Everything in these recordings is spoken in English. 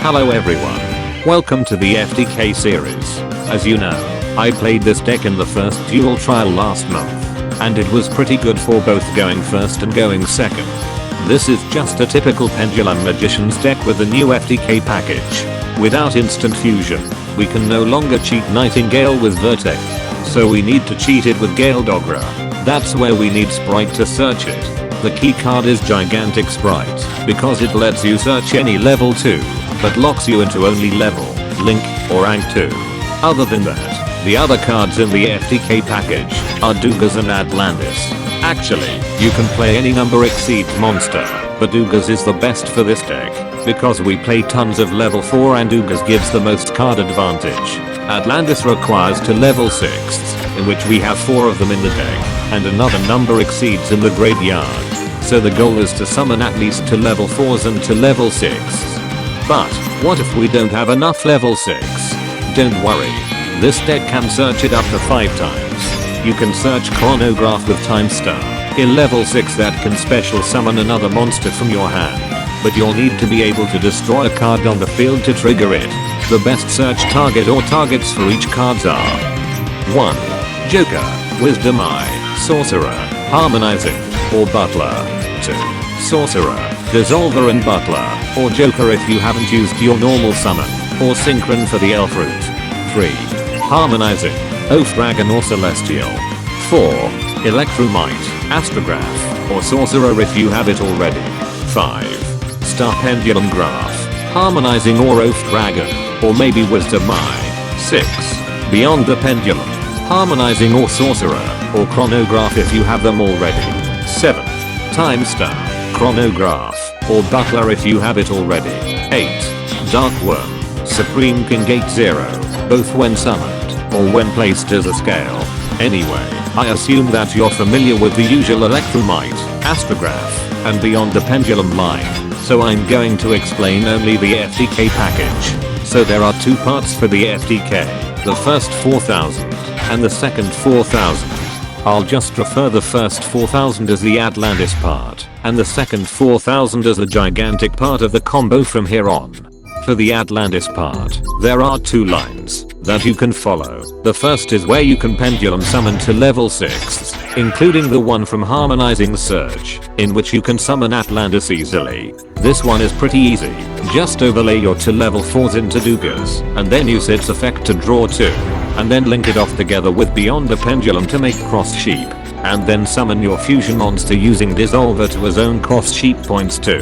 Hello everyone. Welcome to the FTK series. As you know, I played this deck in the first Duel trial last month, and it was pretty good for both going first and going second. This is just a typical Pendulum Magician's deck with a new FTK package. Without instant fusion, we can no longer cheat Nightingale with Vortex, so we need to cheat it with Gale Dogra. That's where we need Spright to search it. The key card is Gigantic Spright, because it lets you search any level 2, but locks you into only level, link, or rank 2. Other than that, the other cards in the FTK package are Dogas and Atlantis. Actually, you can play any number exceeds monster, but Dogas is the best for this deck, because we play tons of level 4 and Dogas gives the most card advantage. Atlantis requires to level 6, in which we have 4 of them in the deck, and another number exceeds in the graveyard. So the goal is to summon at least to level 4s and to level 6s. But, what if we don't have enough level 6? Don't worry. This deck can search it up to 5 times. You can search Chronograph with Timestar. In level 6 that can special summon another monster from your hand. But you'll need to be able to destroy a card on the field to trigger it. The best search target or targets for each cards are 1. Joker, Wisdom Eye, Sorcerer, Harmonizing, or Butler. 2. Sorcerer, Dissolver and Butler, or Joker if you haven't used your normal summon, or Synchron for the Elf route. 3. Harmonizing, Oath Dragon or Celestial. 4. Electromite, Astrograph, or Sorcerer if you have it already. 5. Star Pendulum Graph, Harmonizing or Oath Dragon, or maybe Wisdom Eye. 6. Beyond the Pendulum, Harmonizing or Sorcerer, or Chronograph if you have them already. 7. Timestar, Chronograph, or Butler if you have it already. 8. Dark Worm, Supreme King Gate 0, both when summoned, or when placed as a scale. Anyway, I assume that you're familiar with the usual Electromite, Astrograph, and Beyond the Pendulum line, so I'm going to explain only the FTK package. So there are 2 parts for the FTK, the first 4000, and the second 4000. I'll just refer the first 4000 as the Atlantis part, and the second 4000 as the gigantic part of the combo from here on. For the Atlantis part, there are 2 lines that you can follow. The first is where you can pendulum summon to level 6, including the one from Harmonizing Surge, in which you can summon Atlantis easily. This one is pretty easy. Just overlay your 2 level 4s into Dogas, and then use its effect to draw 2, and then link it off together with Beyond the Pendulum to make Cross Sheep, and then summon your fusion monster using Dissolver to his own Cross Sheep points too,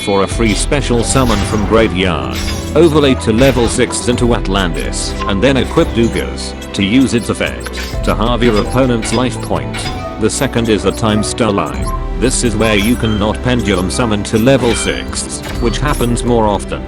for a free special summon from Graveyard. Overlay to level 6 into Atlantis, and then equip Dogas to use its effect to halve your opponent's life point. The second is the Timestar line. This is where you can not pendulum summon to level 6, which happens more often.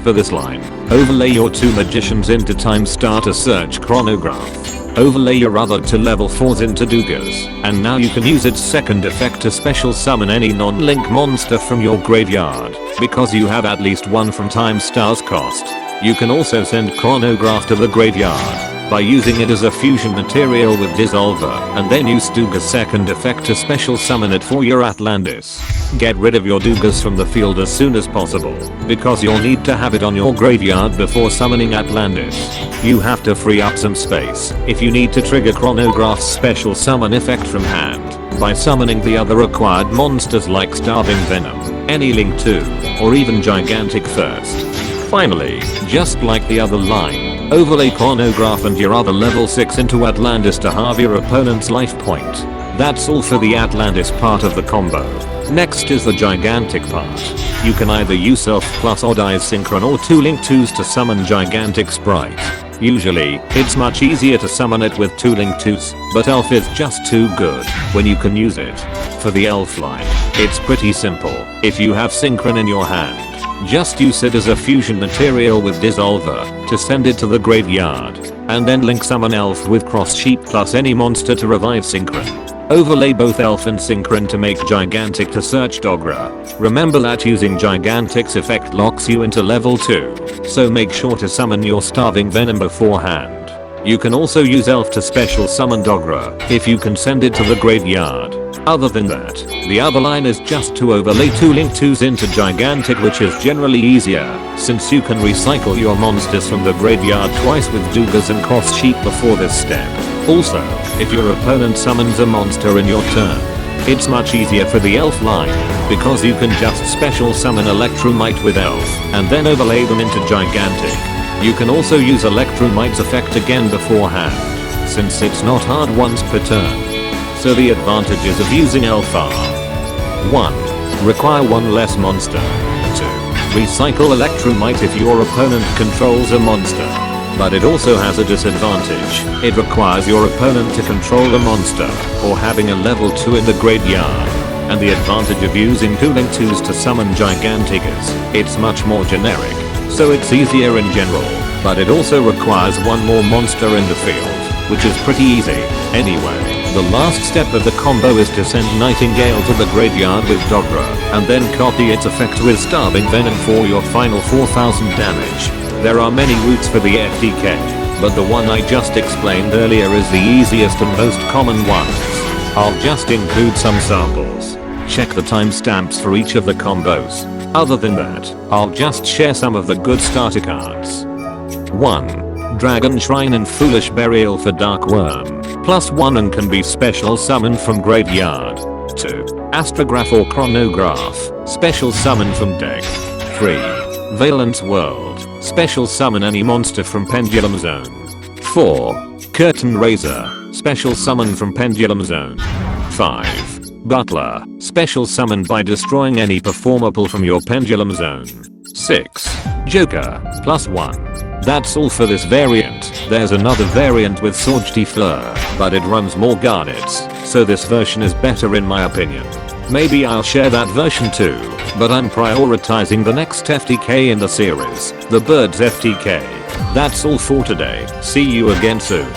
For this line, overlay your 2 magicians into Timestar to search Chronograph. Overlay your other 2 level 4s into Dogas, and now you can use its second effect to special summon any non-link monster from your graveyard, because you have at least one from Timestar's cost. You can also send Chronograph to the graveyard by using it as a fusion material with Dissolver, and then use Dogas' second effect to special summon it for your Atlantis. Get rid of your Dogas from the field as soon as possible, because you'll need to have it on your graveyard before summoning Atlantis. You have to free up some space if you need to trigger Chronograph's special summon effect from hand, by summoning the other required monsters like Starving Venom, any Link 2, or even Gigantic first. Finally, just like the other line, overlay Chronograph and your other level 6 into Atlantis to halve your opponent's life point. That's all for the Atlantis part of the combo. Next is the gigantic part. You can either use Elf plus Odd Eyes Synchron or 2 Link 2s to summon Gigantic Spright. Usually, it's much easier to summon it with 2 Link 2s, but Elf is just too good when you can use it. For the Elf line, it's pretty simple. If you have Synchron in your hand, just use it as a fusion material with Dissolver to send it to the graveyard, and then link summon Elf with Cross Sheep plus any monster to revive Synchron. Overlay both Elf and Synchron to make Gigantic to search Dogra. Remember that using Gigantic's effect locks you into level 2, so make sure to summon your Starving Venom beforehand. You can also use Elf to special summon Dogra if you can send it to the graveyard. Other than that, the other line is just to overlay 2 Link 2s into Gigantic, which is generally easier since you can recycle your monsters from the graveyard twice with Dugas and Koth's Sheep before this step. Also, if your opponent summons a monster in your turn, it's much easier for the Elf line because you can just special summon Electromite with Elf and then overlay them into Gigantic. You can also use Electromite's effect again beforehand since it's not hard once per turn. So the advantages of using Elf are 1. Require 1 less monster. 2. Recycle Electromite if your opponent controls a monster. But it also has a disadvantage. It requires your opponent to control a monster or having a level 2 in the graveyard. And the advantage of using 2 Link 2s to summon Gigantic is it's much more generic, so it's easier in general. But it also requires 1 more monster in the field, which is pretty easy. Anyway, the last step of the combo is to send Nightingale to the graveyard with Dogra, and then copy its effect with Starving Venom for your final 4000 damage. There are many routes for the FTK, but the one I just explained earlier is the easiest and most common ones. I'll just include some samples. Check the timestamps for each of the combos. Other than that, I'll just share some of the good starter cards. 1. Dragon Shrine and Foolish Burial for Dark Worm. +1 and can be special summoned from graveyard. 2. Astrograph or Chronograph. Special summon from deck. 3. Valence World. Special summon any monster from Pendulum Zone. 4. Curtain Raiser. Special summon from Pendulum Zone. 5. Butler. Special summon by destroying any performer pool from your Pendulum Zone. 6. Joker. +1. That's all for this variant. There's another variant with Sorgti Fleur, but it runs more garnets, so this version is better in my opinion. Maybe I'll share that version too, but I'm prioritizing the next FTK in the series, the Birds FTK. That's all for today. See you again soon.